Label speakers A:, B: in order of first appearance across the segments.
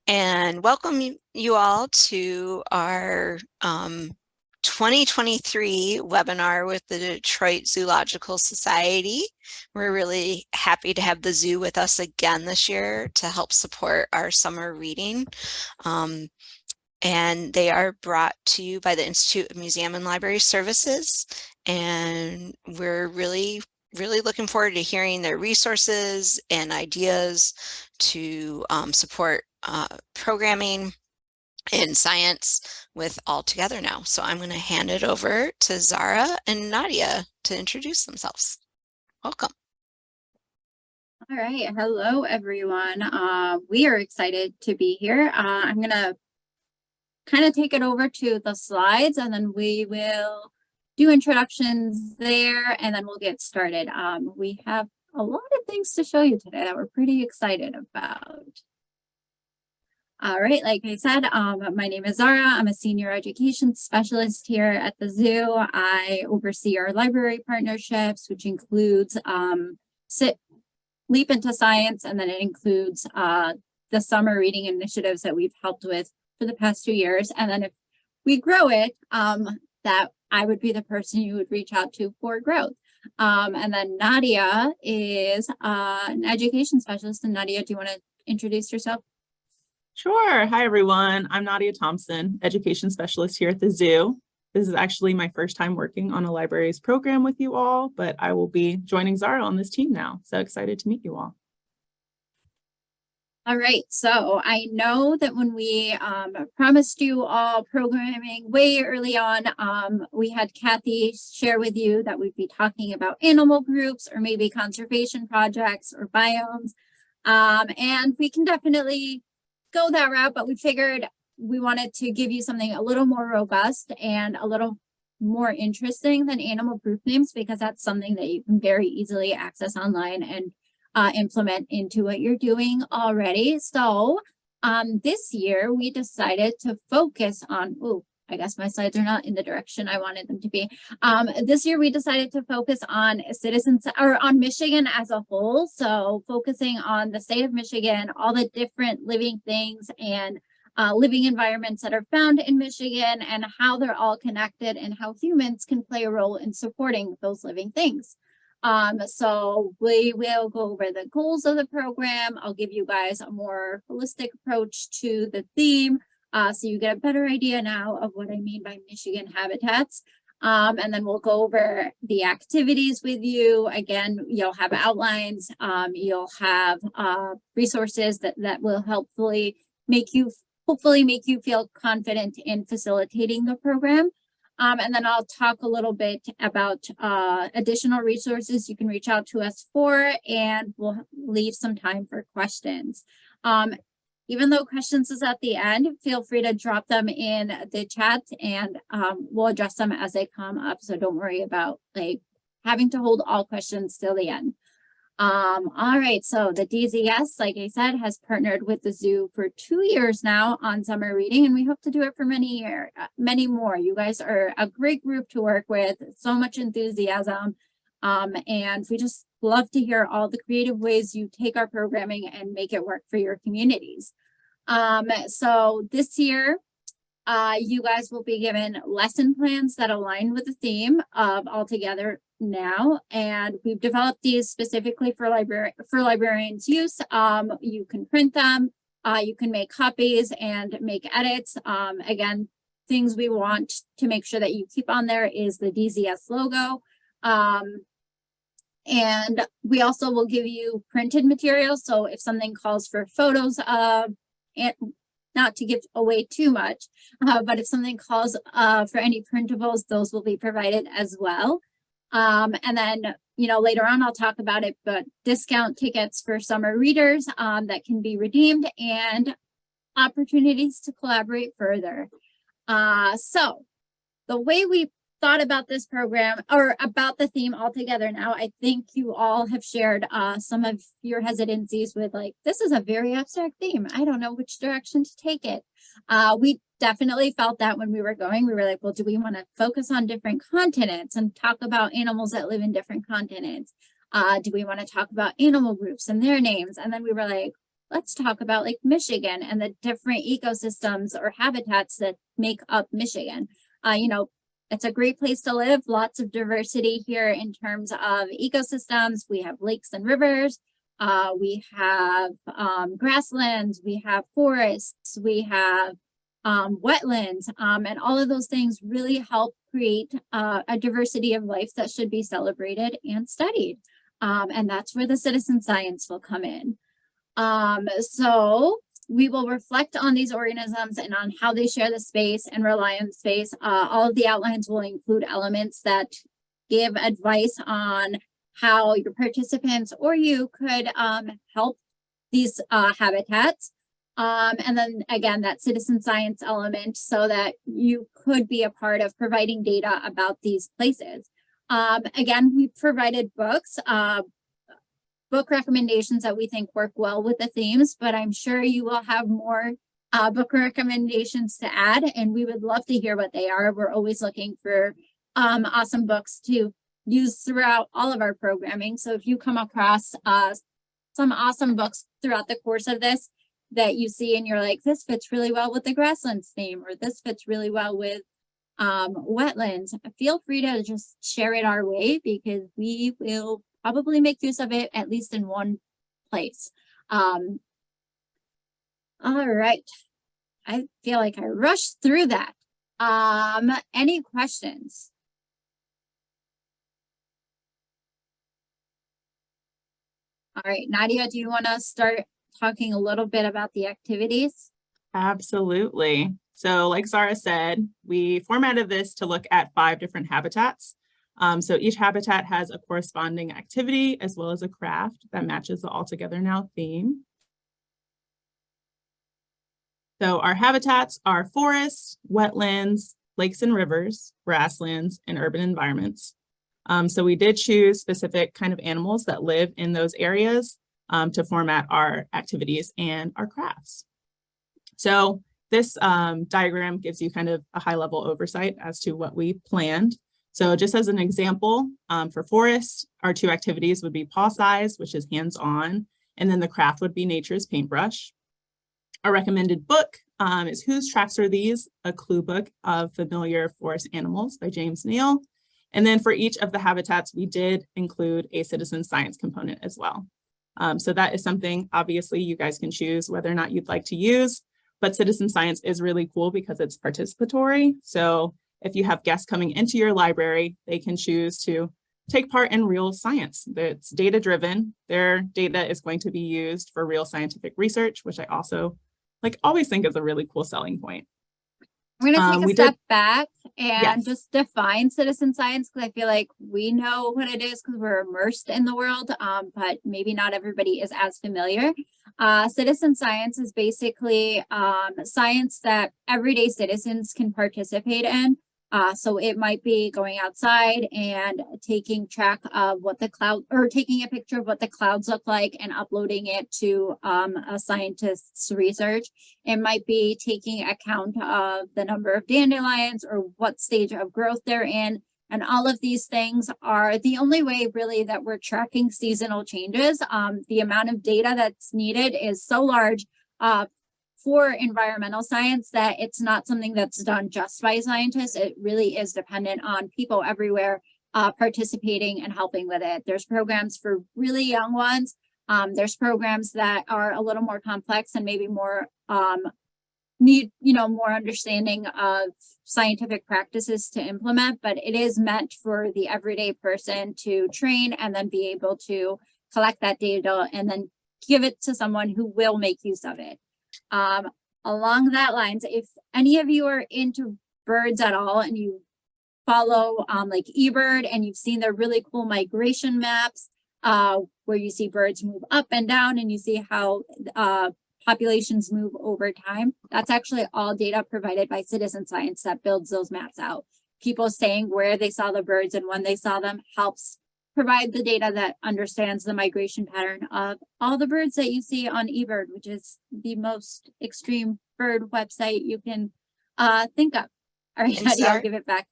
A: and welcome you all to our 2023 webinar with the Detroit Zoological Society. We're really happy to have the zoo with us again this year to help support our summer reading. And they are brought to you by the Institute of Museum and Library Services. And we're really looking forward to hearing their resources and ideas to support programming and science with all together now. So I'm going to hand it over to Zara and Nadia to introduce themselves. Welcome.
B: All right. Hello, everyone. We are excited to be here. I'm going to kind of take it over to the slides, and then we will do introductions there, and then we'll get started. We have a lot of things to show you today that we're pretty excited about. All right, like I said, my name is Zara. I'm a senior education specialist here at the zoo. I oversee our library partnerships, which includes Leap into Science, and then it includes the summer reading initiatives that we've helped with for the past 2 years. And then if we grow it, that I would be the person you would reach out to for growth. And then Nadia is an education specialist. And Nadia, do you want to introduce yourself?
C: Sure. Hi, everyone. I'm Nadia Thompson, education specialist here at the zoo. This is actually my first time working on a libraries program with you all, but I will be joining Zara on this team now. So excited to meet you all.
B: All right, so I know that when we promised you all programming way early on, we had Kathy share with you that we'd be talking about animal groups or maybe conservation projects or biomes. And we can definitely go that route, but we figured we wanted to give you something a little more robust and a little more interesting than animal group names, because that's something that you can very easily access online and implement into what you're doing already. So this year we decided to focus on, I guess my slides are not in the direction I wanted them to be. This year we decided to focus on citizens, or on Michigan as a whole. So focusing on the state of Michigan, all the different living things and living environments that are found in Michigan, and how they're all connected and how humans can play a role in supporting those living things. So we will go over the goals of the program. I'll give you guys a more holistic approach to the theme, so you get a better idea now of what I mean by Michigan habitats. And then we'll go over the activities with you. Again, you'll have outlines, you'll have resources that will hopefully make you feel confident in facilitating the program. And then I'll talk a little bit about additional resources you can reach out to us for, and we'll leave some time for questions. Even though questions is at the end, feel free to drop them in the chat, and we'll address them as they come up. So don't worry about having to hold all questions till the end. All right, so the DZS, like I said, has partnered with the zoo for 2 years now on summer reading, and we hope to do it for many more. You guys are a great group to work with, so much enthusiasm, and we just love to hear all the creative ways you take our programming and make it work for your communities. So this year, you guys will be given lesson plans that align with the theme of All Together Now, and we've developed these specifically for librarians' use. You can print them, you can make copies and make edits. Again, things we want to make sure that you keep on there is the DZS logo. And we also will give you printed materials. So if something calls for photos of, and not to give away too much, but if something calls for any printables, those will be provided as well. And then, later on, I'll talk about it, but discount tickets for summer readers that can be redeemed, and opportunities to collaborate further. So the way we thought about this program, or about the theme All Together Now, I think you all have shared some of your hesitancies with this is a very abstract theme. I don't know which direction to take it. We definitely felt that when we were going. We were like, well, do we want to focus on different continents and talk about animals that live in different continents? Do we want to talk about animal groups and their names? And then we were like, let's talk about like Michigan and the different ecosystems or habitats that make up Michigan. You know, it's a great place to live, lots of diversity here in terms of ecosystems. We have lakes and rivers, we have grasslands, we have forests, we have wetlands, and all of those things really help create a diversity of life that should be celebrated and studied. And that's where the citizen science will come in. So we will reflect on these organisms and on how they share the space and rely on the space. All of the outlines will include elements that give advice on how your participants or you could help these habitats. And then again, that citizen science element so that you could be a part of providing data about these places. Again, we provided books, book recommendations that we think work well with the themes, but I'm sure you will have more book recommendations to add, and we would love to hear what they are. We're always looking for awesome books to use throughout all of our programming. So if you come across some awesome books throughout the course of this that you see and you're like, this fits really well with the Grasslands theme, or this fits really well with wetlands, feel free to just share it our way, because we will probably make use of it at least in one place. All right. I feel like I rushed through that. Any questions? All right, Nadia, do you want to start talking a little bit about the activities?
C: Absolutely. So like Zara said, we formatted this to look at 5 different habitats. So each habitat has a corresponding activity as well as a craft that matches the All Together Now theme. So our habitats are forests, wetlands, lakes and rivers, grasslands, and urban environments. So we did choose specific kind of animals that live in those areas to format our activities and our crafts. So this diagram gives you kind of a high-level oversight as to what we planned. So just as an example, for forests, our 2 activities would be paw size, which is hands-on, and then the craft would be nature's paintbrush. Our recommended book is Whose Tracks Are These? A Clue Book of Familiar Forest Animals by James Neal. And then for each of the habitats, we did include a citizen science component as well. So that is something, obviously, you guys can choose whether or not you'd like to use, but citizen science is really cool because it's participatory. So if you have guests coming into your library, they can choose to take part in real science. It's data-driven. Their data is going to be used for real scientific research, which I also always think is a really cool selling point.
B: I'm going to take a step back and
C: Yes.
B: just define citizen science, because I feel like we know what it is because we're immersed in the world, but maybe not everybody is as familiar. Citizen science is basically science that everyday citizens can participate in. So it might be going outside and taking track of what the cloud, or taking a picture of what the clouds look like and uploading it to a scientist's research. It might be taking account of the number of dandelions or what stage of growth they're in. And all of these things are the only way really that we're tracking seasonal changes. The amount of data that's needed is so large for environmental science that it's not something that's done just by scientists. It really is dependent on people everywhere participating and helping with it. There's programs for really young ones. There's programs that are a little more complex and maybe more need, more understanding of scientific practices to implement, but it is meant for the everyday person to train and then be able to collect that data and then give it to someone who will make use of it. Along that lines, if any of you are into birds at all and you follow like eBird and you've seen their really cool migration maps where you see birds move up and down and you see how populations move over time, that's actually all data provided by citizen science that builds those maps out. People saying where they saw the birds and when they saw them helps provide the data that understands the migration pattern of all the birds that you see on eBird, which is the most extreme bird website you can think of. All right, Nadia, I'll give it back.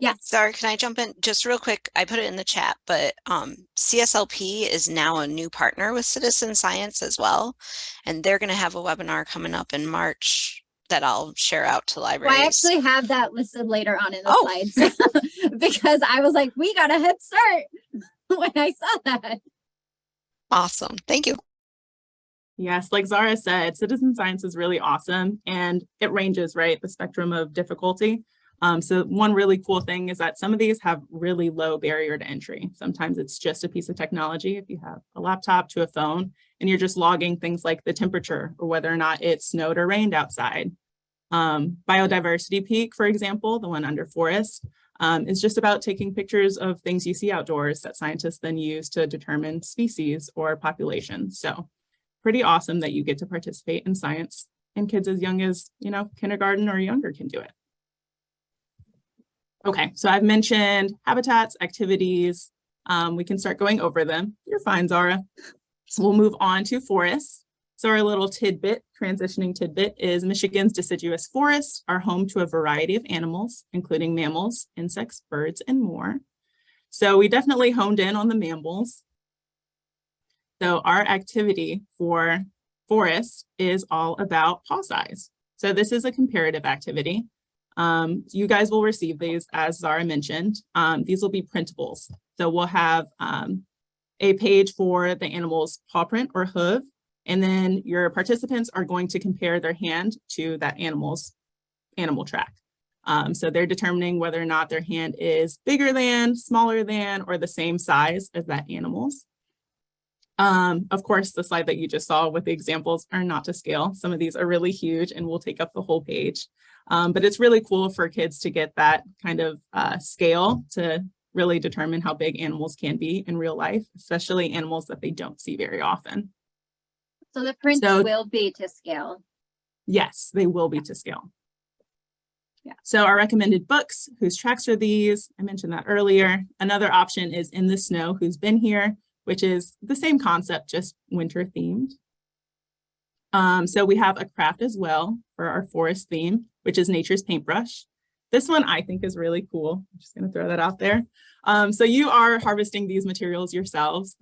B: Yes.
A: Sorry, can I jump in just real quick? I put it in the chat, but CSLP is now a new partner with Citizen Science as well. And they're going to have a webinar coming up in March that I'll share out to
B: Well, I
A: libraries.
B: actually have that listed later on in the
A: Oh.
B: slides because I was like, we got a head start when I saw that.
A: Awesome. Thank you.
C: Yes, like Zara said, citizen science is really awesome, and it ranges, right, the spectrum of difficulty. So one really cool thing is that some of these have really low barrier to entry. Sometimes it's just a piece of technology. If you have a laptop to a phone and you're just logging things like the temperature or whether or not it snowed or rained outside. Biodiversity Peak, for example, the one under forest, is just about taking pictures of things you see outdoors that scientists then use to determine species or populations. So pretty awesome that you get to participate in science, and kids as young as, kindergarten or younger can do it. Okay, so I've mentioned habitats, activities. We can start going over them. You're fine, Zara. So we'll move on to forests. So our little transitioning tidbit is Michigan's deciduous forests are home to a variety of animals, including mammals, insects, birds, and more. So we definitely honed in on the mammals. So our activity for forests is all about paw size. So this is a comparative activity. You guys will receive these, as Zara mentioned. These will be printables. So we'll have a page for the animal's paw print or hoof, and then your participants are going to compare their hand to that animal's animal track. So they're determining whether or not their hand is bigger than, smaller than, or the same size as that animal's. Of course, the slide that you just saw with the examples are not to scale. Some of these are really huge and will take up the whole page. But it's really cool for kids to get that kind of scale to really determine how big animals can be in real life, especially animals that they don't see very often.
B: So the prints will be to scale. Yes,
C: they will be to scale.
B: Yeah.
C: So our recommended books, whose tracks are these? I mentioned that earlier. Another option is In the Snow, Who's Been Here, which is the same concept, just winter themed. So we have a craft as well for our forest theme, which is Nature's Paintbrush. This one I think is really cool. I'm just going to throw that out there. So you are harvesting these materials yourselves.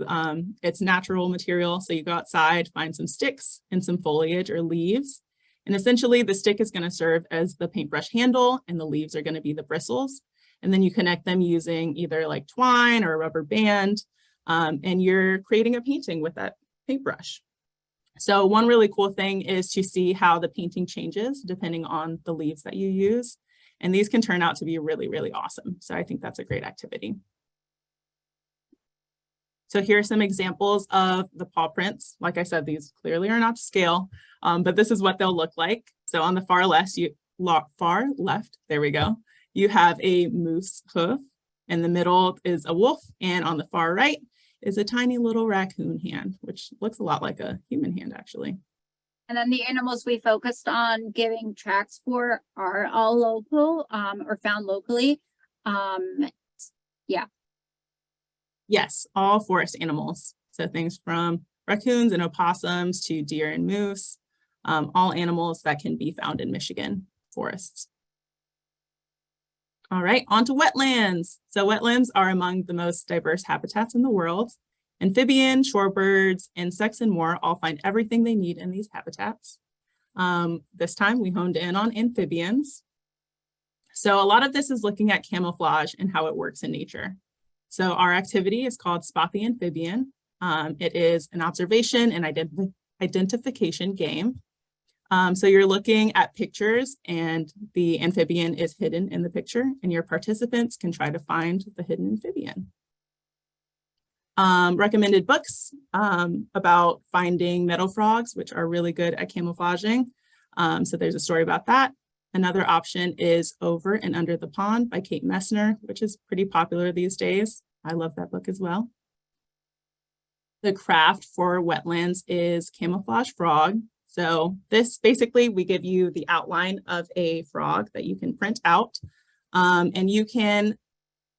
C: It's natural material. So you go outside, find some sticks and some foliage or leaves. And essentially the stick is going to serve as the paintbrush handle and the leaves are going to be the bristles. And then you connect them using either like twine or a rubber band. And you're creating a painting with that paintbrush. So one really cool thing is to see how the painting changes depending on the leaves that you use. And these can turn out to be really, really awesome. So I think that's a great activity. So here are some examples of the paw prints. Like I said, these clearly are not to scale, but this is what they'll look like. So on the far left, there we go. You have a moose hoof. In the middle is a wolf, and on the far right is a tiny little raccoon hand, which looks a lot like a human hand, actually.
B: And then the animals we focused on giving tracks for are all local or found locally. Yeah.
C: Yes, all forest animals. So things from raccoons and opossums to deer and moose, all animals that can be found in Michigan forests. All right, on to wetlands. So wetlands are among the most diverse habitats in the world. Amphibian, shorebirds, insects, and more all find everything they need in these habitats. This time we honed in on amphibians. So a lot of this is looking at camouflage and how it works in nature. So our activity is called Spot the Amphibian. It is an observation and identification game. So you're looking at pictures and the amphibian is hidden in the picture and your participants can try to find the hidden amphibian. Recommended books about finding meadow frogs, which are really good at camouflaging. So there's a story about that. Another option is Over and Under the Pond by Kate Messner, which is pretty popular these days. I love that book as well. The craft for wetlands is Camouflage Frog. So this basically, we give you the outline of a frog that you can print out, and you can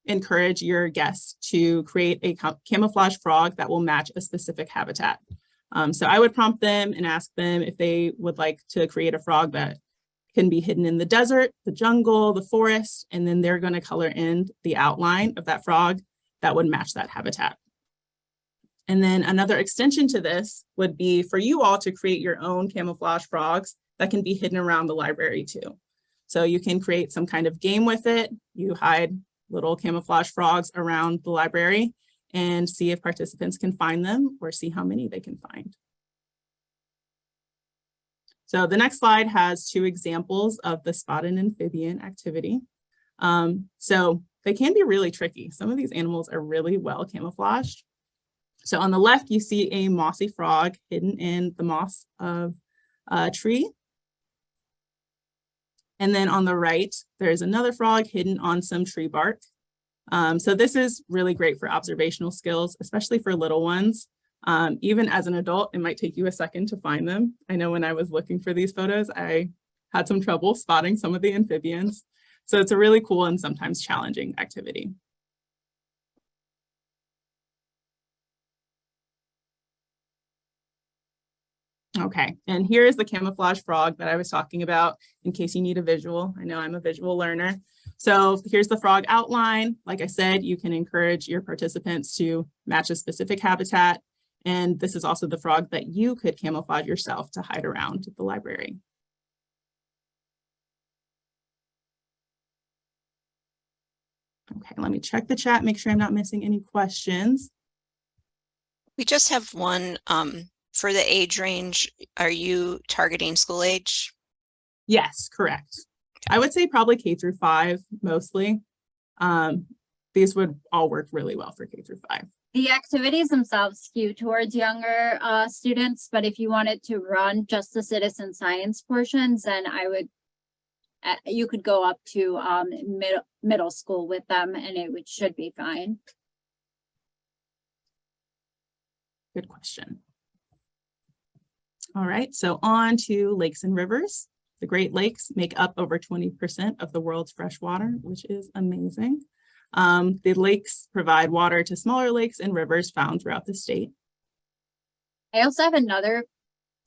C: encourage your guests to create a camouflage frog that will match a specific habitat. So I would prompt them and ask them if they would like to create a frog that can be hidden in the desert, the jungle, the forest, and then they're going to color in the outline of that frog that would match that habitat. And then another extension to this would be for you all to create your own camouflage frogs that can be hidden around the library too. So you can create some kind of game with it. You hide little camouflage frogs around the library and see if participants can find them or see how many they can find. So the next slide has 2 examples of the spot an amphibian activity. So they can be really tricky. Some of these animals are really well camouflaged. So on the left, you see a mossy frog hidden in the moss of a tree. And then on the right, there's another frog hidden on some tree bark. So this is really great for observational skills, especially for little ones. Even as an adult, it might take you a second to find them. I know when I was looking for these photos, I had some trouble spotting some of the amphibians. So it's a really cool and sometimes challenging activity. Okay, and here is the camouflage frog that I was talking about in case you need a visual. I know I'm a visual learner. So here's the frog outline. Like I said, you can encourage your participants to match a specific habitat. And this is also the frog that you could camouflage yourself to hide around the library. Okay, let me check the chat, make sure I'm not missing any questions.
A: We just have one for the age range. Are you targeting school age?
C: Yes, correct. I would say probably K through 5 mostly. These would all work really well for K through 5.
B: The activities themselves skew towards younger students, but if you wanted to run just the citizen science portions, then I would, you could go up to middle school with them and it should be fine.
C: Good question. All right, so on to lakes and rivers. The Great Lakes make up over 20% of the world's fresh water, which is amazing. The lakes provide water to smaller lakes and rivers found throughout the state.
B: I also have another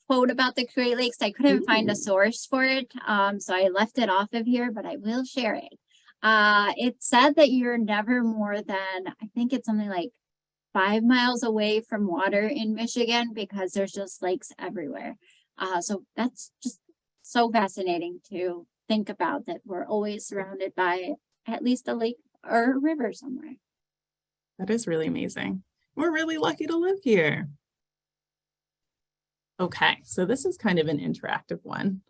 B: quote about the Great Lakes. I couldn't find a source for it, so I left it off of here, but I will share it. It said that you're never more than, I think it's something like 5 miles away from water in Michigan because there's just lakes everywhere. So that's just so fascinating to think about, that we're always surrounded by at least a lake or a river somewhere.
C: That is really amazing. We're really lucky to live here. Okay, so this is kind of an interactive one.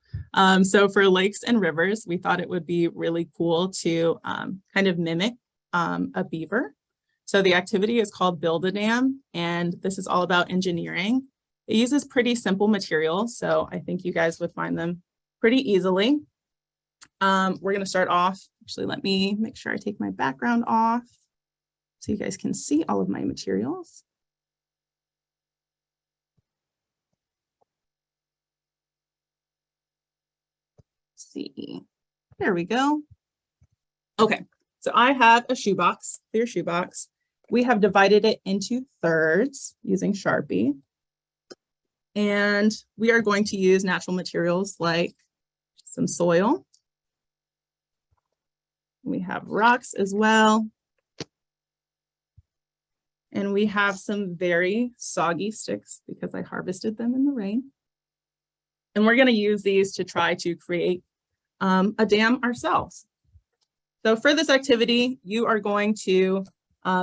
C: So for lakes and rivers, we thought it would be really cool to kind of mimic a beaver. So the activity is called Build a Dam, and this is all about engineering. It uses pretty simple materials, so I think you guys would find them pretty easily. We're going to start off. Actually, let me make sure I take my background off so you guys can see all of my materials. Let's see, there we go. Okay, so I have a shoebox, clear shoebox. We have divided it into thirds using Sharpie. And we are going to use natural materials like some soil. We have rocks as well. And we have some very soggy sticks because I harvested them in the rain. And we're going to use these to try to create a dam ourselves. So for this activity, you are going to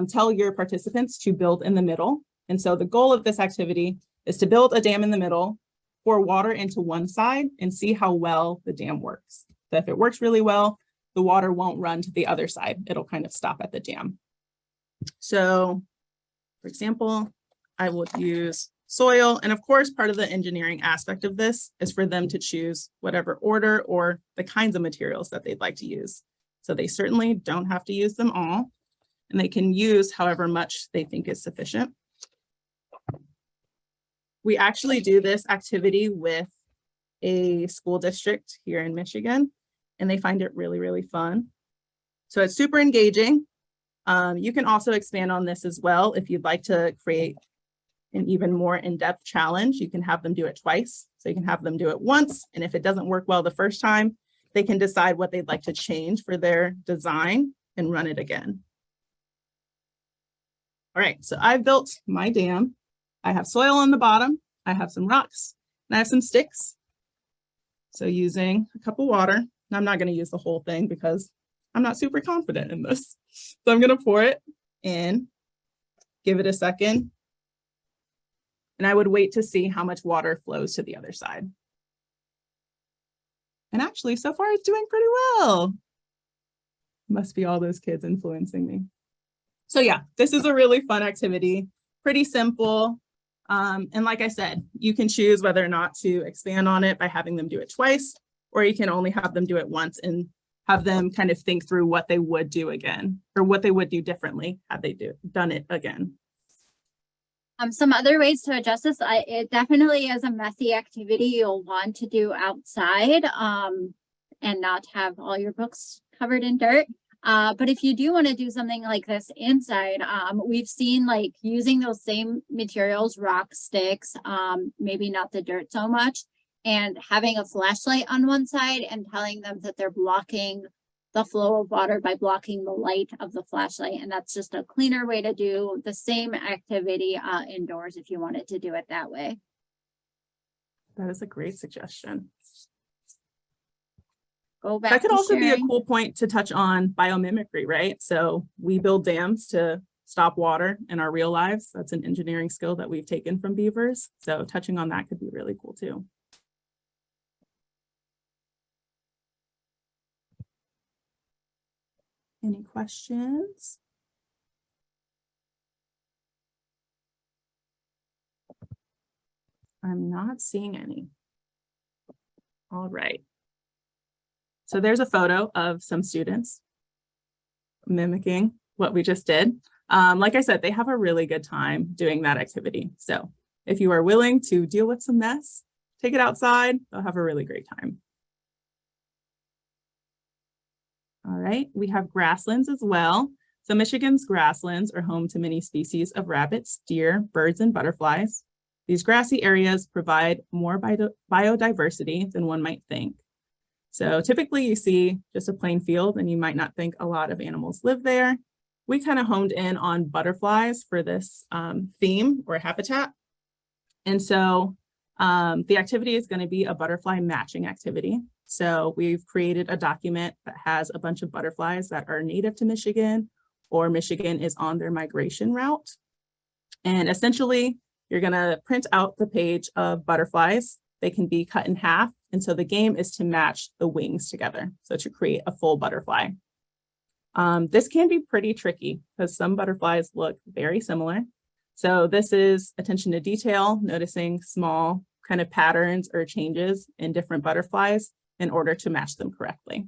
C: tell your participants to build in the middle. And so the goal of this activity is to build a dam in the middle, pour water into one side, and see how well the dam works. So if it works really well, the water won't run to the other side. It'll kind of stop at the dam. So, for example, I will use soil. And of course, part of the engineering aspect of this is for them to choose whatever order or the kinds of materials that they'd like to use. So they certainly don't have to use them all, and they can use however much they think is sufficient. We actually do this activity with a school district here in Michigan, and they find it really, really fun. So it's super engaging. You can also expand on this as well if you'd like to create an even more in-depth challenge, you can have them do it twice. So you can have them do it once, and if it doesn't work well the first time, they can decide what they'd like to change for their design and run it again. All right, so I've built my dam. I have soil on the bottom, I have some rocks, and I have some sticks. So using a cup of water, and I'm not going to use the whole thing because I'm not super confident in this. So I'm going to pour it in, give it a second, and I would wait to see how much water flows to the other side. And actually, so far it's doing pretty well. Must be all those kids influencing me. So yeah, this is a really fun activity, pretty simple. And like I said, you can choose whether or not to expand on it by having them do it twice, or you can only have them do it once and have them kind of think through what they would do again, or what they would do differently had they done it again.
B: Some other ways to adjust this, it definitely is a messy activity you'll want to do outside and not have all your books covered in dirt. But if you do want to do something like this inside, we've seen like using those same materials, rock, sticks, maybe not the dirt so much, and having a flashlight on one side and telling them that they're blocking the flow of water by blocking the light of the flashlight. And that's just a cleaner way to do the same activity indoors if you wanted to do it that way.
C: That is a great suggestion.
B: Go back.
C: That could
B: to
C: also be a
B: sharing.
C: cool point to touch on biomimicry, right? So we build dams to stop water in our real lives. That's an engineering skill that we've taken from beavers. So touching on that could be really cool too. Any questions? I'm not seeing any. All right. So there's a photo of some students mimicking what we just did. Like I said, they have a really good time doing that activity. So if you are willing to deal with some mess, take it outside, they'll have a really great time. All right, we have grasslands as well. So Michigan's grasslands are home to many species of rabbits, deer, birds, and butterflies. These grassy areas provide more biodiversity than one might think. So typically you see just a plain field and you might not think a lot of animals live there. We kind of honed in on butterflies for this theme or habitat. And so the activity is going to be a butterfly matching activity. So we've created a document that has a bunch of butterflies that are native to Michigan, or Michigan is on their migration route. And essentially, you're going to print out the page of butterflies. They can be cut in half. And so the game is to match the wings together, so to create a full butterfly. This can be pretty tricky because some butterflies look very similar. So this is attention to detail, noticing small kind of patterns or changes in different butterflies in order to match them correctly.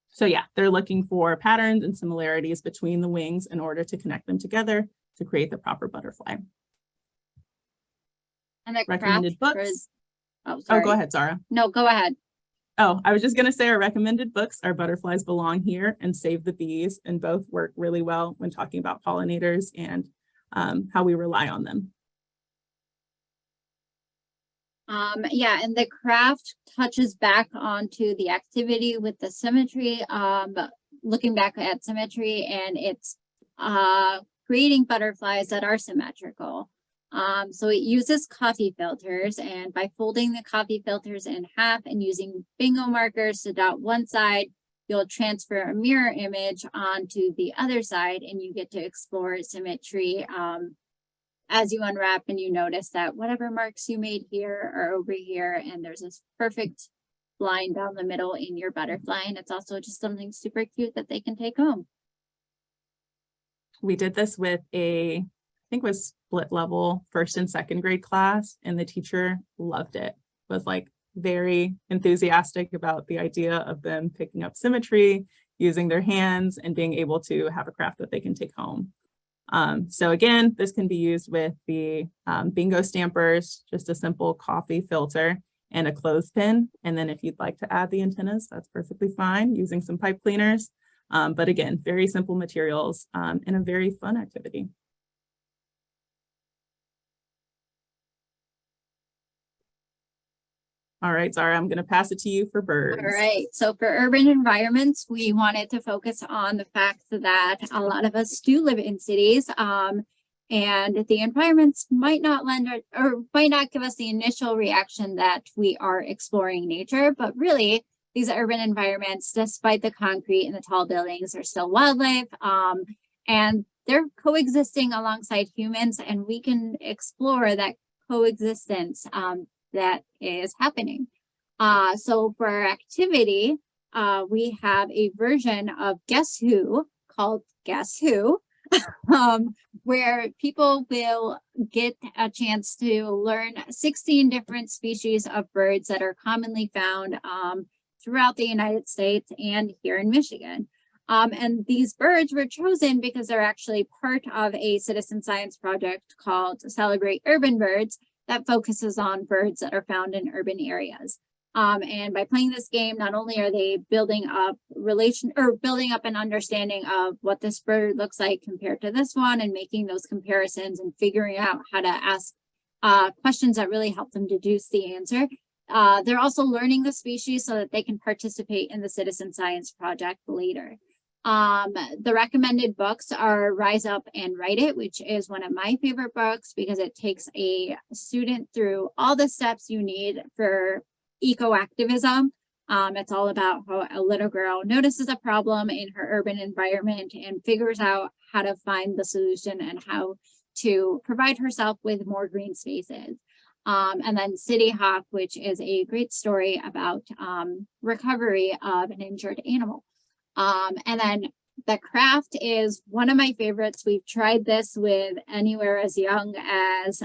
C: So yeah, they're looking for patterns and similarities between the wings in order to connect them together to create the proper butterfly.
B: And the
C: Recommended
B: craft
C: books.
B: Oh, sorry.
C: Oh, go ahead, Zara.
B: No, go ahead.
C: Oh, I was just going to say our recommended books are Butterflies Belong Here and Save the Bees, and both work really well when talking about pollinators and how we rely on them.
B: Yeah, and the craft touches back onto the activity with the symmetry, looking back at symmetry, and it's creating butterflies that are symmetrical. So it uses coffee filters, and by folding the coffee filters in half and using bingo markers to dot one side, you'll transfer a mirror image onto the other side, and you get to explore symmetry as you unwrap, and you notice that whatever marks you made here are over here, and there's this perfect line down the middle in your butterfly. And it's also just something super cute that they can take home.
C: We did this with I think it was split level first and second grade class, and the teacher loved it. Was like very enthusiastic about the idea of them picking up symmetry, using their hands, and being able to have a craft that they can take home. So again, this can be used with the bingo stampers, just a simple coffee filter and a clothespin. And then if you'd like to add the antennas, that's perfectly fine, using some pipe cleaners. But again, very simple materials and a very fun activity. All right, Zara, I'm going to pass it to you for birds.
B: All right. So for urban environments, we wanted to focus on the fact that a lot of us do live in cities, and the environments might not lend or might not give us the initial reaction that we are exploring nature, but really these urban environments, despite the concrete and the tall buildings, are still wildlife, and they're coexisting alongside humans, and we can explore that coexistence that is happening. So for our activity, we have a version of Guess Who called Guess Who, where people will get a chance to learn 16 different species of birds that are commonly found throughout the United States and here in Michigan. And these birds were chosen because they're actually part of a citizen science project called Celebrate Urban Birds that focuses on birds that are found in urban areas. And by playing this game, not only are they building up an understanding of what this bird looks like compared to this one and making those comparisons and figuring out how to ask questions that really help them deduce the answer. They're also learning the species so that they can participate in the citizen science project later. The recommended books are Rise Up and Write It, which is one of my favorite books because it takes a student through all the steps you need for eco-activism. It's all about how a little girl notices a problem in her urban environment and figures out how to find the solution and how to provide herself with more green spaces. And then City Hawk, which is a great story about recovery of an injured animal. And then the craft is one of my favorites. We've tried this with anywhere as young as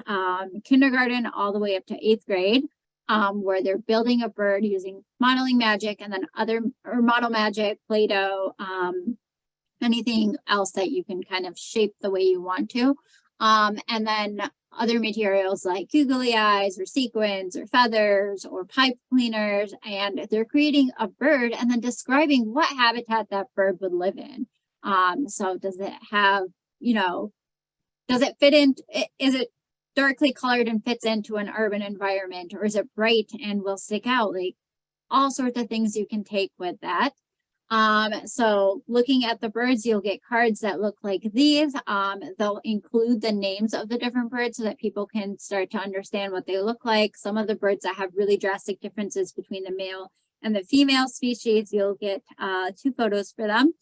B: kindergarten all the way up to 8th grade, where they're building a bird using modeling magic and then model magic, Play-Doh, anything else that you can kind of shape the way you want to. And then other materials like googly eyes or sequins or feathers or pipe cleaners, and they're creating a bird and then describing what habitat that bird would live in. So does it have, does it fit in, is it darkly colored and fits into an urban environment, or is it bright and will stick out? Like all sorts of things you can take with that. So looking at the birds, you'll get cards that look like these. They'll include the names of the different birds so that people can start to understand what they look like. Some of the birds that have really drastic differences between the male and the female species, you'll get 2 photos for them.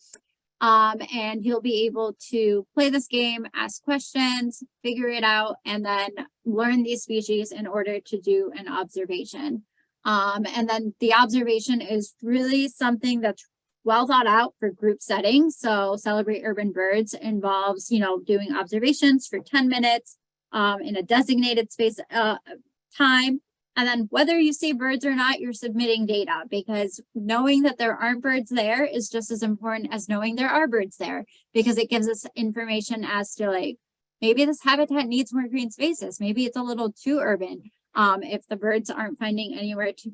B: And you'll be able to play this game, ask questions, figure it out, and then learn these species in order to do an observation. And then the observation is really something that's well thought out for group settings. So Celebrate Urban Birds involves, doing observations for 10 minutes in a designated space time. And then whether you see birds or not, you're submitting data, because knowing that there aren't birds there is just as important as knowing there are birds there, because it gives us information as to like, maybe this habitat needs more green spaces. Maybe it's a little too urban if the birds aren't finding anywhere to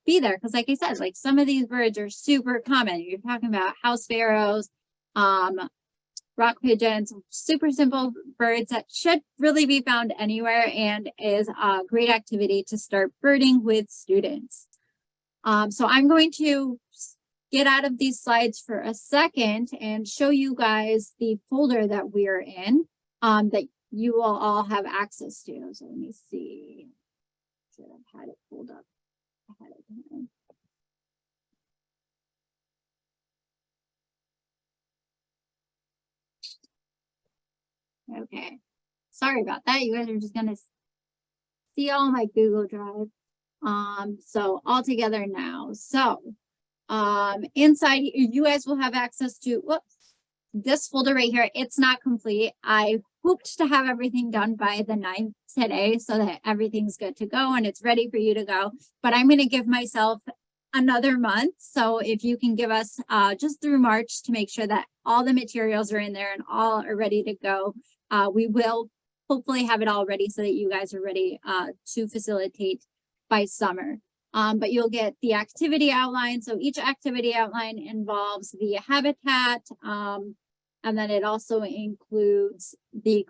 B: be there. Because like I said, like some of these birds are super common. You're talking about house sparrows, rock pigeons, super simple birds that should really be found anywhere and is a great activity to start birding with students. So I'm going to get out of these slides for a second and show you guys the folder that we're in that you will all have access to. So let me see. Should have had it pulled up ahead of time. Okay, sorry about that. You guys are just gonna see all my Google Drive. So all together now. So inside, you guys will have access to this folder right here. It's not complete. I hoped to have everything done by the 9th today so that everything's good to go and it's ready for you to go. But I'm gonna give myself another month. So if you can give us just through March to make sure that all the materials are in there and all are ready to go. We will hopefully have it all ready so that you guys are ready to facilitate by summer. But you'll get the activity outline. So each activity outline involves the habitat, and then it also includes the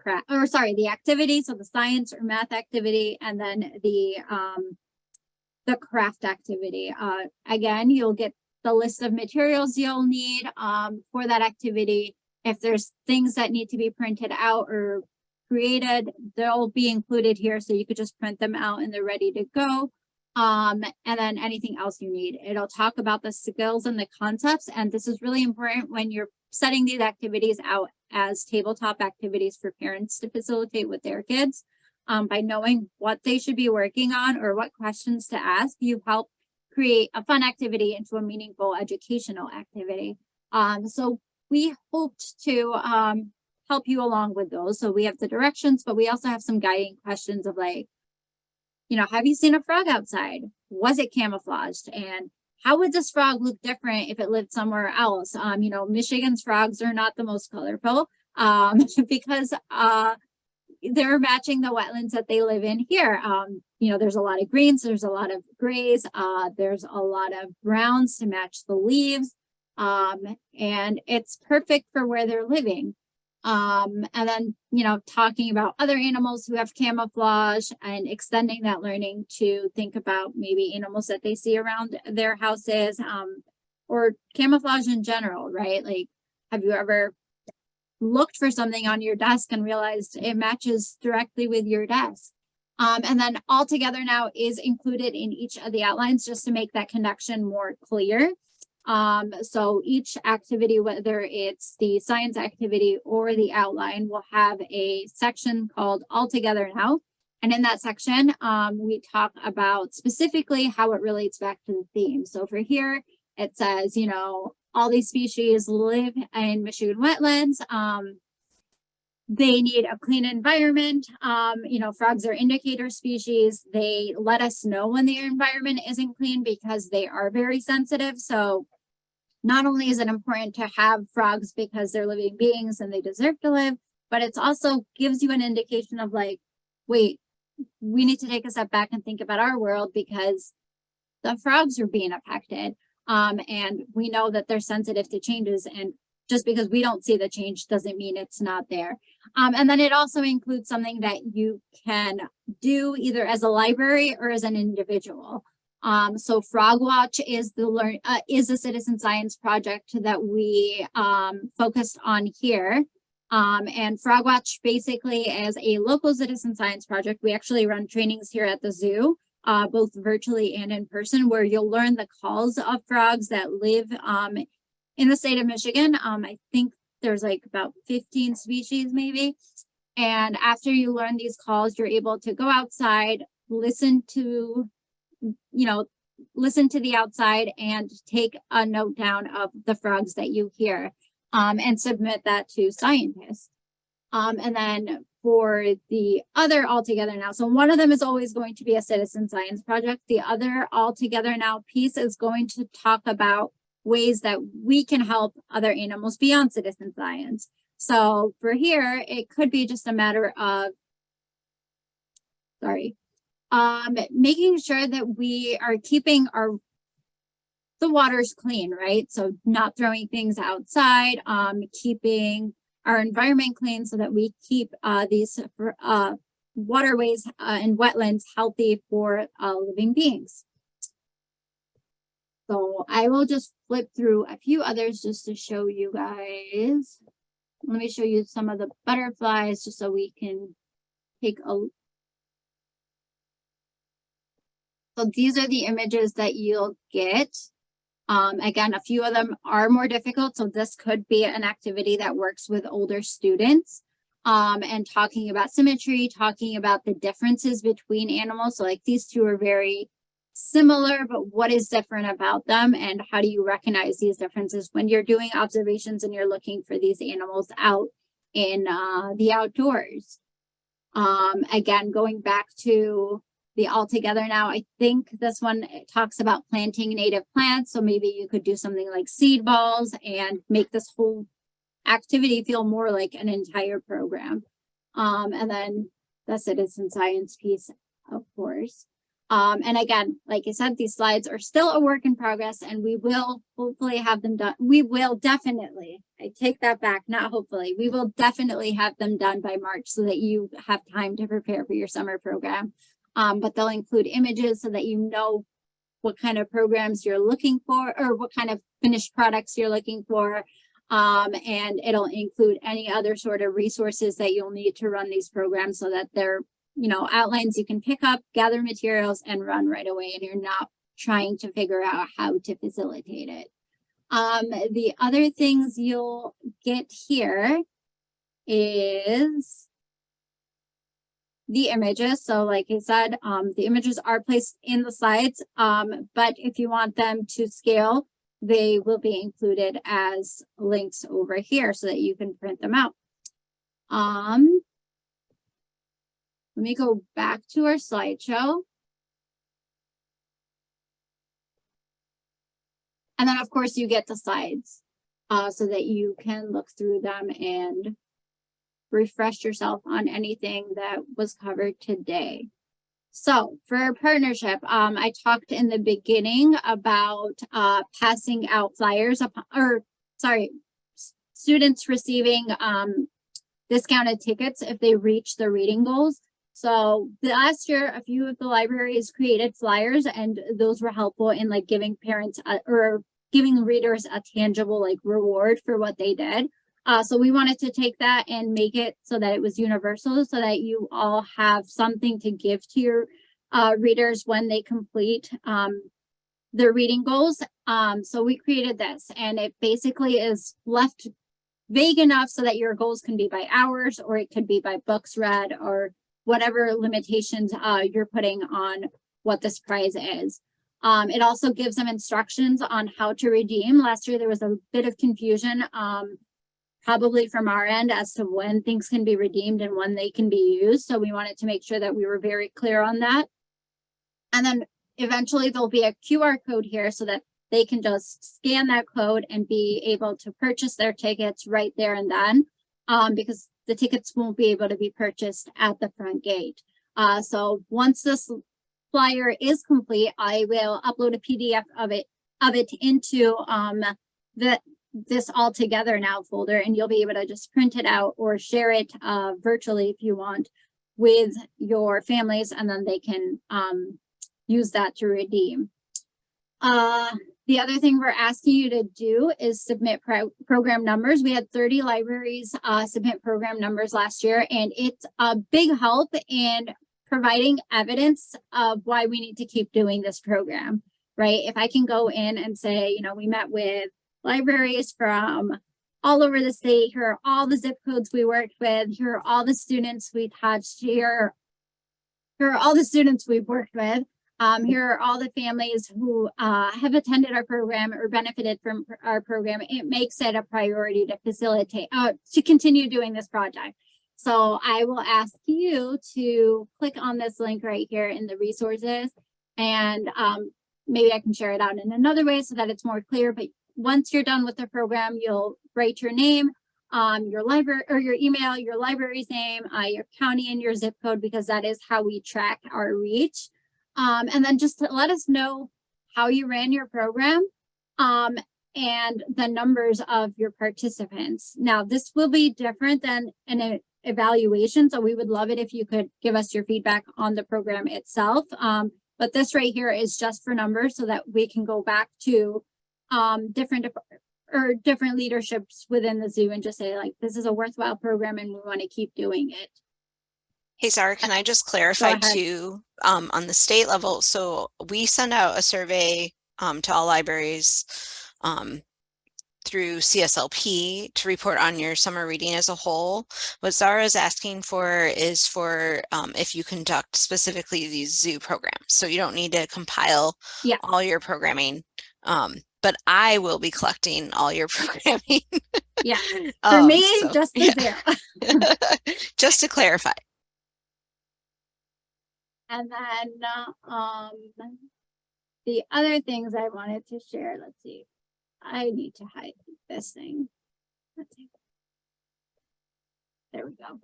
B: activity. So the science or math activity, and then the the craft activity. Again, you'll get the list of materials you'll need for that activity. If there's things that need to be printed out or created, they'll be included here, so you could just print them out and they're ready to go. And then anything else you need. It'll talk about the skills and the concepts, and this is really important when you're setting these activities out as tabletop activities for parents to facilitate with their kids. By knowing what they should be working on or what questions to ask, you help create a fun activity into a meaningful educational activity. So we hoped to help you along with those. So we have the directions, but we also have some guiding questions of like, you know, have you seen a frog outside? Was it camouflaged? And how would this frog look different if it lived somewhere else? You know, Michigan's frogs are not the most colorful because they're matching the wetlands that they live in here. You know, there's a lot of greens, there's a lot of grays, there's a lot of browns to match the leaves. And it's perfect for where they're living. And then, you know, talking about other animals who have camouflage and extending that learning to think about maybe animals that they see around their houses, or camouflage in general, right? Like, have you ever looked for something on your desk and realized it matches directly with your desk? And then all together now is included in each of the outlines just to make that connection more clear. So each activity, whether it's the science activity or the outline, will have a section called All Together Now. And in that section, we talk about specifically how it relates back to the theme. So for here, it says, you know, all these species live in Michigan wetlands. They need a clean environment. You know, frogs are indicator species. They let us know when the environment isn't clean because they are very sensitive. So not only is it important to have frogs because they're living beings and they deserve to live, but it also gives you an indication of like, wait, we need to take a step back and think about our world because the frogs are being affected. And we know that they're sensitive to changes, and just because we don't see the change doesn't mean it's not there. And then it also includes something that you can do either as a library or as an individual. So Frog Watch is is a citizen science project that we focused on here. And Frog Watch basically is a local citizen science project. We actually run trainings here at the zoo, both virtually and in person, where you'll learn the calls of frogs that live in the state of Michigan. I think there's like about 15 species maybe. And after you learn these calls, you're able to go outside, listen to the outside and take a note down of the frogs that you hear, and submit that to scientists. And then for the other All Together Now, so one of them is always going to be a citizen science project. The other All Together Now piece is going to talk about ways that we can help other animals beyond citizen science. So for here, it could be just a matter of, making sure that we are keeping the waters clean, right? So not throwing things outside, keeping our environment clean so that we keep these waterways and wetlands healthy for living beings. So I will just flip through a few others just to show you guys. Let me show you some of the butterflies just so we can take a look. So these are the images that you'll get. Again, a few of them are more difficult. So this could be an activity that works with older students, and talking about symmetry, talking about the differences between animals. So like these two are very similar, but what is different about them and how do you recognize these differences when you're doing observations and you're looking for these animals out in the outdoors. Again, going back to the All Together Now, I think this one talks about planting native plants. So maybe you could do something like seed balls and make this whole activity feel more like an entire program. And then the citizen science piece, of course. And again, like I said, these slides are still a work in progress and we will hopefully have them done. We will definitely, I take that back, not hopefully, we will definitely have them done by March so that you have time to prepare for your summer program. But they'll include images so that you know what kind of programs you're looking for, or what kind of finished products you're looking for. And it'll include any other sort of resources that you'll need to run these programs, so that they're, you know, outlines you can pick up, gather materials, and run right away, and you're not trying to figure out how to facilitate it. The other things you'll get here is the images. So like I said, the images are placed in the slides, but if you want them to scale, they will be included as links over here so that you can print them out. Let me go back to our slideshow. And then of course you get the slides so that you can look through them and refresh yourself on anything that was covered today. So for our partnership, I talked in the beginning about passing out flyers, students receiving discounted tickets if they reach their reading goals. So last year, a few of the libraries created flyers, and those were helpful in like giving parents or giving readers a tangible like reward for what they did. So we wanted to take that and make it so that it was universal, so that you all have something to give to your readers when they complete their reading goals. So we created this, and it basically is left vague enough so that your goals can be by hours, or it could be by books read, or whatever limitations you're putting on what this prize is. It also gives them instructions on how to redeem. Last year, there was a bit of confusion, probably from our end, as to when things can be redeemed and when they can be used. So we wanted to make sure that we were very clear on that. And then eventually there'll be a QR code here so that they can just scan that code and be able to purchase their tickets right there and then, because the tickets won't be able to be purchased at the front gate. So once this flyer is complete, I will upload a PDF of it into this all together now folder, and you'll be able to just print it out or share it virtually if you want with your families, and then they can use that to redeem. The other thing we're asking you to do is submit program numbers. We had 30 libraries submit program numbers last year, and it's a big help in providing evidence of why we need to keep doing this program, right? If I can go in and say, you know, we met with libraries from all over the state, here are all the zip codes we worked with, here are all the students we touched, here are all the students we've worked with, here are all the families who have attended our program or benefited from our program. It makes it a priority to facilitate, to continue doing this project. So I will ask you to click on this link right here in the resources, and maybe I can share it out in another way so that it's more clear. But once you're done with the program, you'll write your name, your library or your email, your library's name, your county, and your zip code, because that is how we track our reach. And then just to let us know how you ran your program and the numbers of your participants. Now, this will be different than an evaluation, so we would love it if you could give us your feedback on the program itself. But this right here is just for numbers so that we can go back to different leaderships within the zoo and just say, like, this is a worthwhile program and we want to keep doing it.
A: Hey, Zara, can I just clarify too, on the state level? So we send out a survey to all libraries through CSLP to report on your summer reading as a whole. What Zara is asking for is for if you conduct specifically these zoo programs. So you don't need to compile all your programming, but I will be collecting all your programming.
B: Yeah, for me,
A: so,
B: just the zoo.
A: Just to clarify.
B: And then the other things I wanted to share, let's see. I need to hide this thing. Let's see. There we go.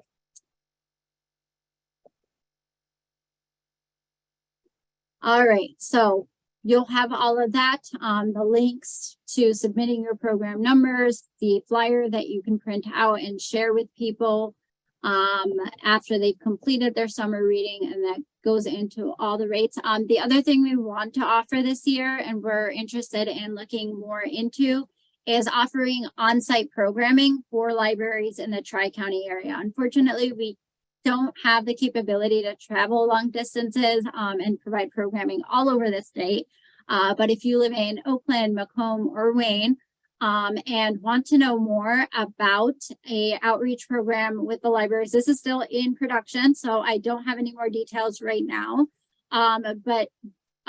B: All right, so you'll have all of that, the links to submitting your program numbers, the flyer that you can print out and share with people, after they've completed their summer reading, and that goes into all the rates. The other thing we want to offer this year, and we're interested in looking more into, is offering on-site programming for libraries in the Tri-County area. Unfortunately, we don't have the capability to travel long distances and provide programming all over the state. But if you live in Oakland, Macomb, or Wayne, and want to know more about a outreach program with the libraries, this is still in production, so I don't have any more details right now. But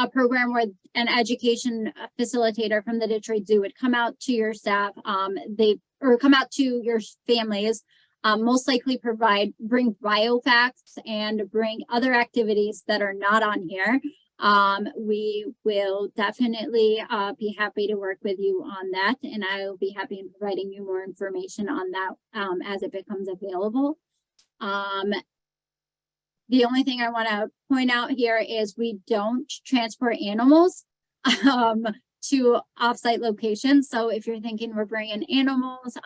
B: a program where an education facilitator from the Detroit Zoo would come out to your staff, come out to your families, most likely bring biofacts and bring other activities that are not on here. We will definitely be happy to work with you on that, and I will be happy in providing you more information on that as it becomes available. The only thing I want to point out here is we don't transport animals to offsite locations. So if you're thinking we're bringing animals,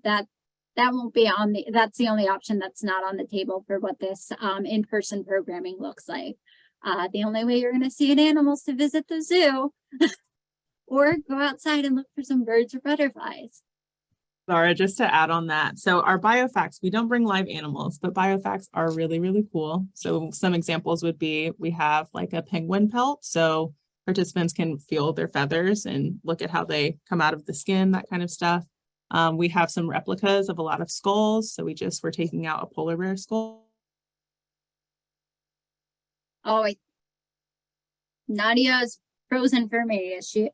B: that won't be on that's the only option that's not on the table for what this in-person programming looks like. The only way you're going to see an animal is to visit the zoo or go outside and look for some birds or butterflies.
C: Zara, just to add on that, so our biofacts, we don't bring live animals, but biofacts are really, really cool. So some examples would be, we have like a penguin pelt, so participants can feel their feathers and look at how they come out of the skin, that kind of stuff. We have some replicas of a lot of skulls, so we're taking out a polar bear skull.
B: Oh, Nadia is frozen for me. Is she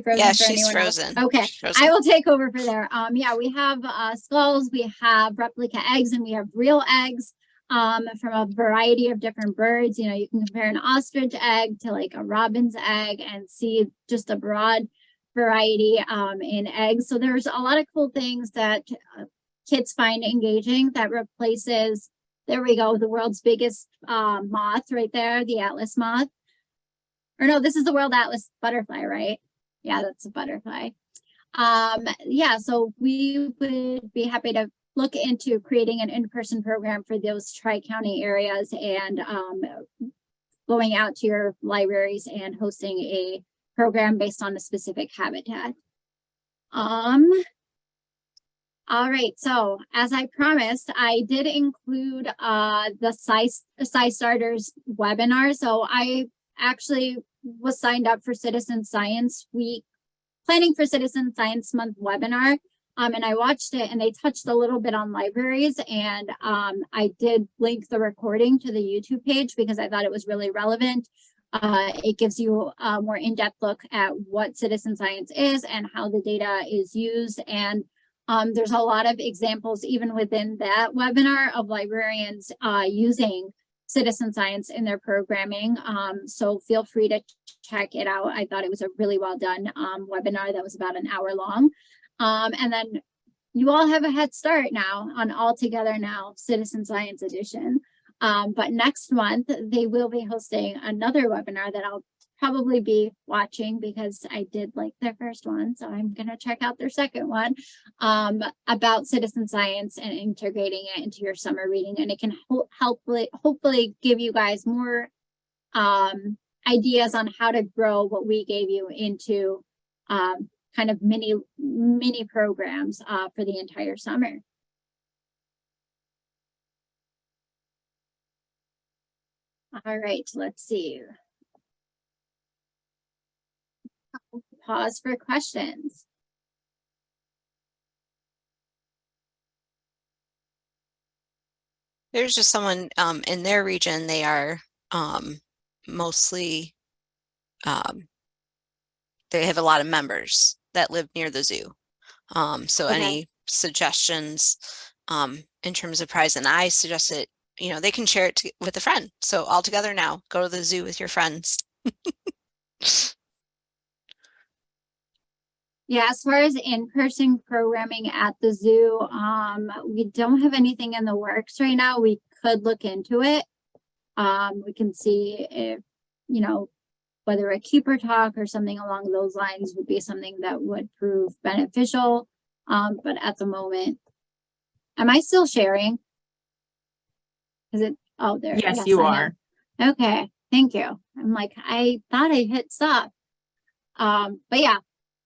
B: frozen?
A: Yeah,
B: for
A: she's
B: anyone
A: frozen.
B: else? Okay,
A: She's frozen.
B: I will take over for there. Yeah, we have skulls, we have replica eggs, and we have real eggs from a variety of different birds. You know, you can compare an ostrich egg to like a robin's egg and see just a broad variety in eggs. So there's a lot of cool things that kids find engaging that replaces, there we go, the world's biggest moth right there, the Atlas moth. Or no, this is the world Atlas butterfly, right? Yeah, that's a butterfly. Yeah, so we would be happy to look into creating an in-person program for those Tri-County areas and going out to your libraries and hosting a program based on a specific habitat. All right, so as I promised, I did include the SciStarters webinar. So I actually was signed up for Citizen Science Week, planning for Citizen Science Month webinar. And I watched it, and they touched a little bit on libraries, and I did link the recording to the YouTube page because I thought it was really relevant. It gives you a more in-depth look at what citizen science is and how the data is used. And there's a lot of examples even within that webinar of librarians using citizen science in their programming. So feel free to check it out. I thought it was a really well done webinar that was about an hour long. And then you all have a head start now on All Together Now Citizen Science Edition. But next month, they will be hosting another webinar that I'll probably be watching because I did like their first one. So I'm going to check out their second one about citizen science and integrating it into your summer reading. And it can hopefully give you guys more ideas on how to grow what we gave you into kind of mini programs for the entire summer. All right, let's see. Pause for questions.
A: There's just someone in their region, they are mostly, they have a lot of members that live near the zoo. So
B: Okay.
A: any suggestions in terms of prize, and I suggested, you know, they can share it with a friend. So All Together Now, go to the zoo with your friends.
B: Yeah, as far as in-person programming at the zoo, we don't have anything in the works right now. We could look into it. We can see if, you know, whether a keeper talk or something along those lines would be something that would prove beneficial. But at the moment, am I still sharing? Is it? Oh, there.
C: Yes, you are.
B: Okay, thank you. I'm like, I thought I hit stop. But yeah,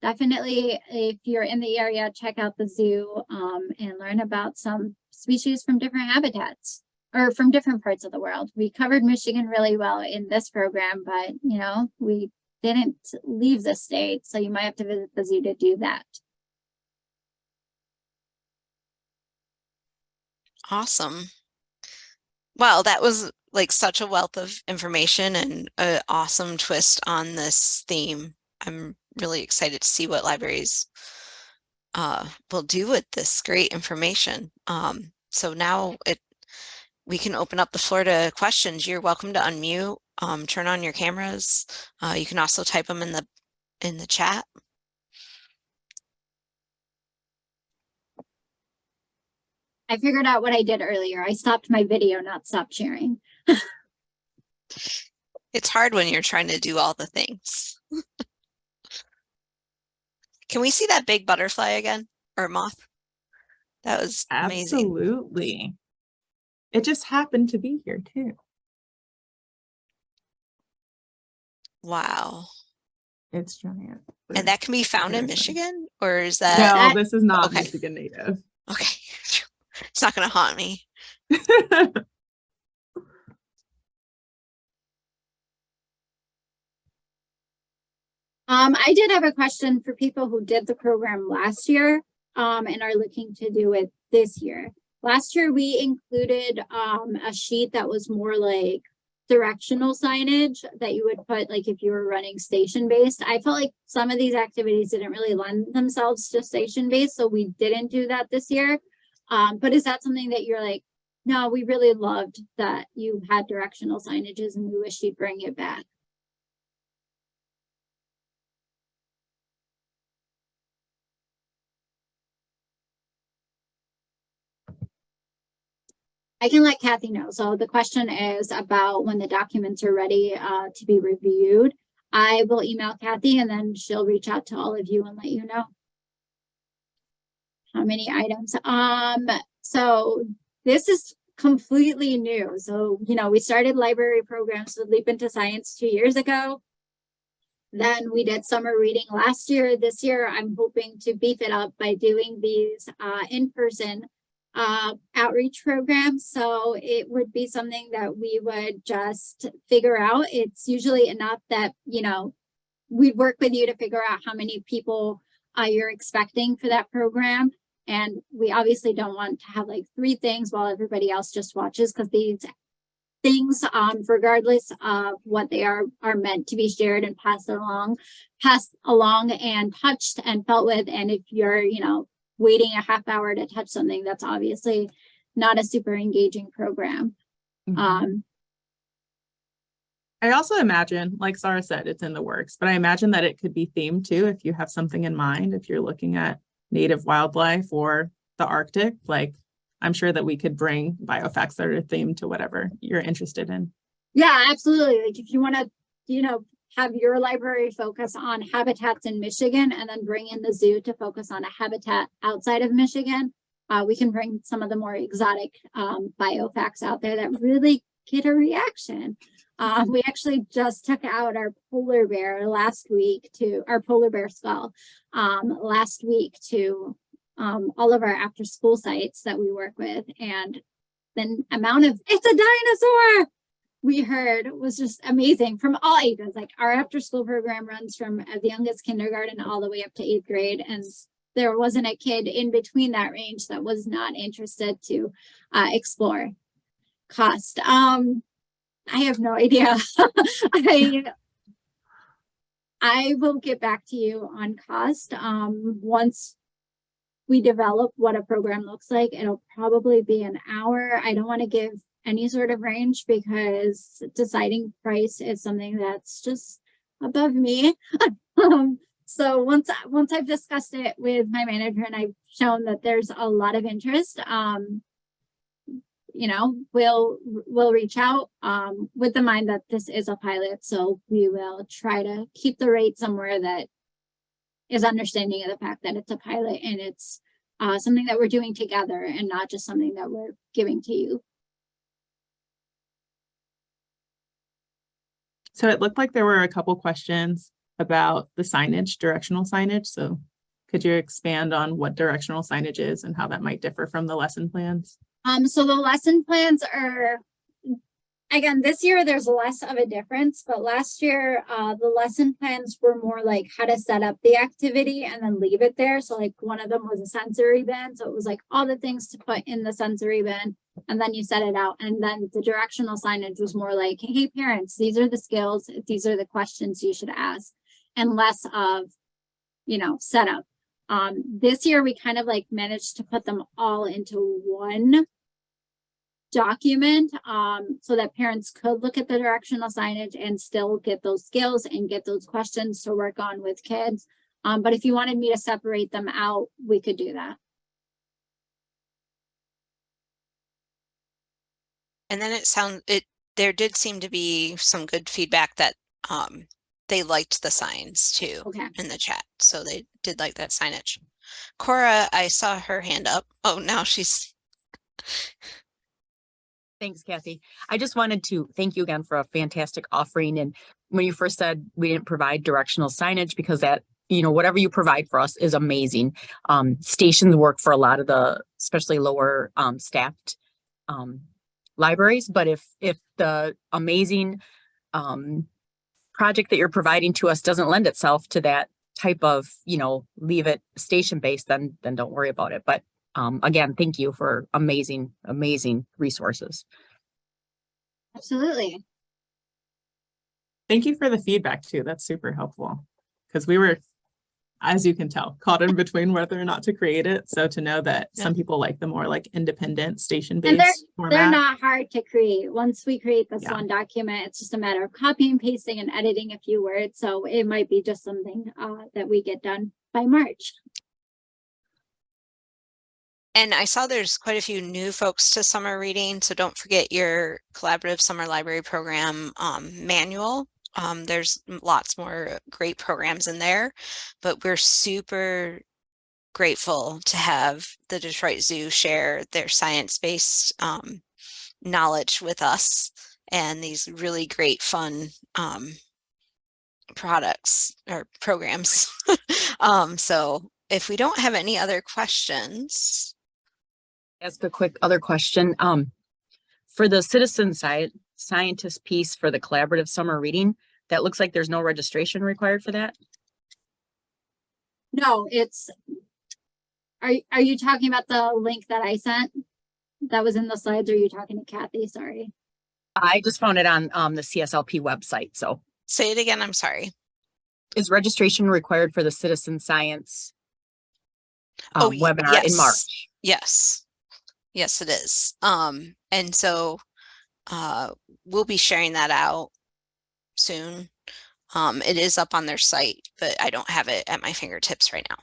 B: definitely if you're in the area, check out the zoo and learn about some species from different habitats or from different parts of the world. We covered Michigan really well in this program, but you know, we didn't leave the state, so you might have to visit the zoo to do that.
A: Awesome. Wow, that was like such a wealth of information and an awesome twist on this theme. I'm really excited to see what libraries will do with this great information. So now we can open up the floor to questions. You're welcome to unmute, turn on your cameras. You can also type them in the chat.
B: I figured out what I did earlier. I stopped my video, not stopped sharing.
A: It's hard when you're trying to do all the things. Can we see that big butterfly again, or moth? That was amazing.
C: Absolutely. It just happened to be here too.
A: Wow.
C: It's giant.
A: And that can be found in Michigan, or is that?
C: No, this is not
A: okay.
C: Michigan native.
A: Okay. It's not going to haunt me.
B: I did have a question for people who did the program last year and are looking to do it this year. Last year, we included a sheet that was more like directional signage that you would put like if you were running station-based. I felt like some of these activities didn't really lend themselves to station-based, so we didn't do that this year. But is that something that you're like, no, we really loved that you had directional signages and we wish you'd bring it back? I can let Kathy know. So the question is about when the documents are ready to be reviewed. I will email Kathy and then she'll reach out to all of you and let you know how many items. So this is completely new. So, you know, we started library programs with Leap into Science 2 years ago. Then we did summer reading last year. This year, I'm hoping to beef it up by doing these in-person outreach programs. So it would be something that we would just figure out. It's usually enough that, you know, we'd work with you to figure out how many people you're expecting for that program. And we obviously don't want to have like 3 things while everybody else just watches, because these things, regardless of what they are meant to be shared and passed along and touched and felt with. And if you're, you know, waiting a half hour to touch something, that's obviously not a super engaging program.
C: Mm-hmm. I also imagine, like Zara said, it's in the works, but I imagine that it could be themed too. If you have something in mind, if you're looking at native wildlife or the Arctic, like I'm sure that we could bring biofacts that are themed to whatever you're interested in.
B: Yeah, absolutely. Like if you want to, you know, have your library focus on habitats in Michigan and then bring in the zoo to focus on a habitat outside of Michigan, we can bring some of the more exotic biofacts out there that really get a reaction. We actually just took out our polar bear last week to our polar bear skull last week to all of our after school sites that we work with, and the amount of "it's a dinosaur" we heard was just amazing from all ages. Like our after school program runs from the youngest kindergarten all the way up to 8th grade, and there wasn't a kid in between that range that was not interested to explore. Cost, I have no idea. I will get back to you on cost once we develop what a program looks like. It'll probably be an hour. I don't want to give any sort of range because deciding price is something that's just above me. So once I've discussed it with my manager and I've shown that there's a lot of interest, you know, we'll reach out with the mind that this is a pilot. So we will try to keep the rate somewhere that is understanding of the fact that it's a pilot and it's something that we're doing together and not just something that we're giving to you.
C: So it looked like there were a couple questions about the signage, directional signage. So could you expand on what directional signage is and how that might differ from the lesson plans?
B: So the lesson plans are, again, this year there's less of a difference, but last year the lesson plans were more like how to set up the activity and then leave it there. So like one of them was a sensory bin. So it was like all the things to put in the sensory bin and then you set it out. And then the directional signage was more like, hey parents, these are the skills, these are the questions you should ask, and less of, you know, setup. This year we kind of like managed to put them all into one document so that parents could look at the directional signage and still get those skills and get those questions to work on with kids. But if you wanted me to separate them out, we could do that.
A: And then there did seem to be some good feedback that they liked the signs too in the chat. So they did like that signage. Cora, I saw her hand up. Oh, now she's.
D: Thanks, Kathy. I just wanted to thank you again for a fantastic offering. And when you first said we didn't provide directional signage, because that, you know, whatever you provide for us is amazing. Stations work for a lot of the, especially lower staffed libraries. But if the amazing project that you're providing to us doesn't lend itself to that type of, you know, leave it station based, then don't worry about it. But again, thank you for amazing resources.
B: Absolutely.
C: Thank you for the feedback too. That's super helpful because we were, as you can tell, caught in between whether or not to create it. So to know that some people like the more like independent station-based format.
B: They're not hard to create. Once we create this one document, it's just a matter of copying, pasting, and editing a few words. So it might be just something that we get done by March.
A: And I saw there's quite a few new folks to summer reading. So don't forget your collaborative summer library program manual. There's lots more great programs in there, but we're super grateful to have the Detroit Zoo share their science-based knowledge with us and these really great fun products or programs. So if we don't have any other questions.
D: Ask a quick other question. For the citizen scientist piece for the collaborative summer reading, that looks like there's no registration required for that.
B: No, it's, are you talking about the link that I sent that was in the slides? Or are you talking to Kathy? Sorry.
D: I just found it on the CSLP website. So
A: Say it again. I'm sorry.
D: Is registration required for the citizen science webinar
A: yes.
D: in March?
A: Yes. Yes, it is. And so we'll be sharing that out soon. It is up on their site, but I don't have it at my fingertips right now.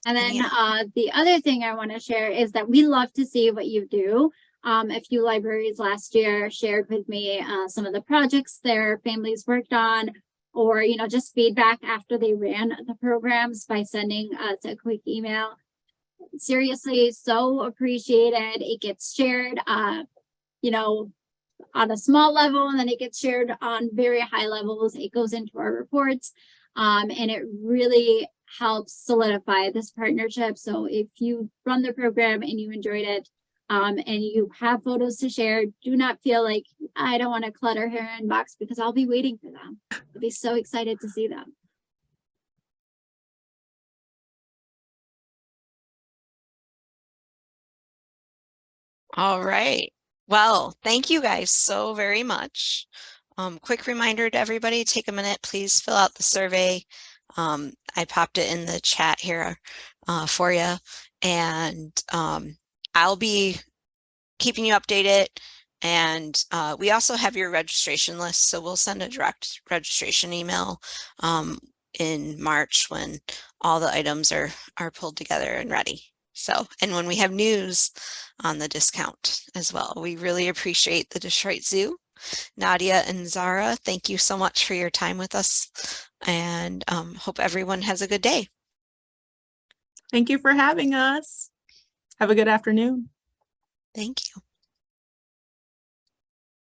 B: And then the other thing I want to share is that we love to see what you do. A few libraries last year shared with me some of the projects their families worked on, or, you know, just feedback after they ran the programs by sending us a quick email. Seriously, so appreciated. It gets shared, you know, on a small level, and then it gets shared on very high levels. It goes into our reports, and it really helps solidify this partnership. So if you run the program and you enjoyed it, and you have photos to share, do not feel like I don't want to clutter her inbox, because I'll be waiting for them. I'll be so excited to see them.
A: All right. Well, thank you guys so very much. Quick reminder to everybody, take a minute, please fill out the survey. I popped it in the chat here for you, and I'll be keeping you updated. And we also have your registration list, so we'll send a direct registration email in March when all the items are pulled together and ready. So, and when we have news on the discount as well. We really appreciate the Detroit Zoo. Nadia and Zara, thank you so much for your time with us, and hope everyone has a good day.
C: Thank you for having us. Have a good afternoon.
A: Thank you.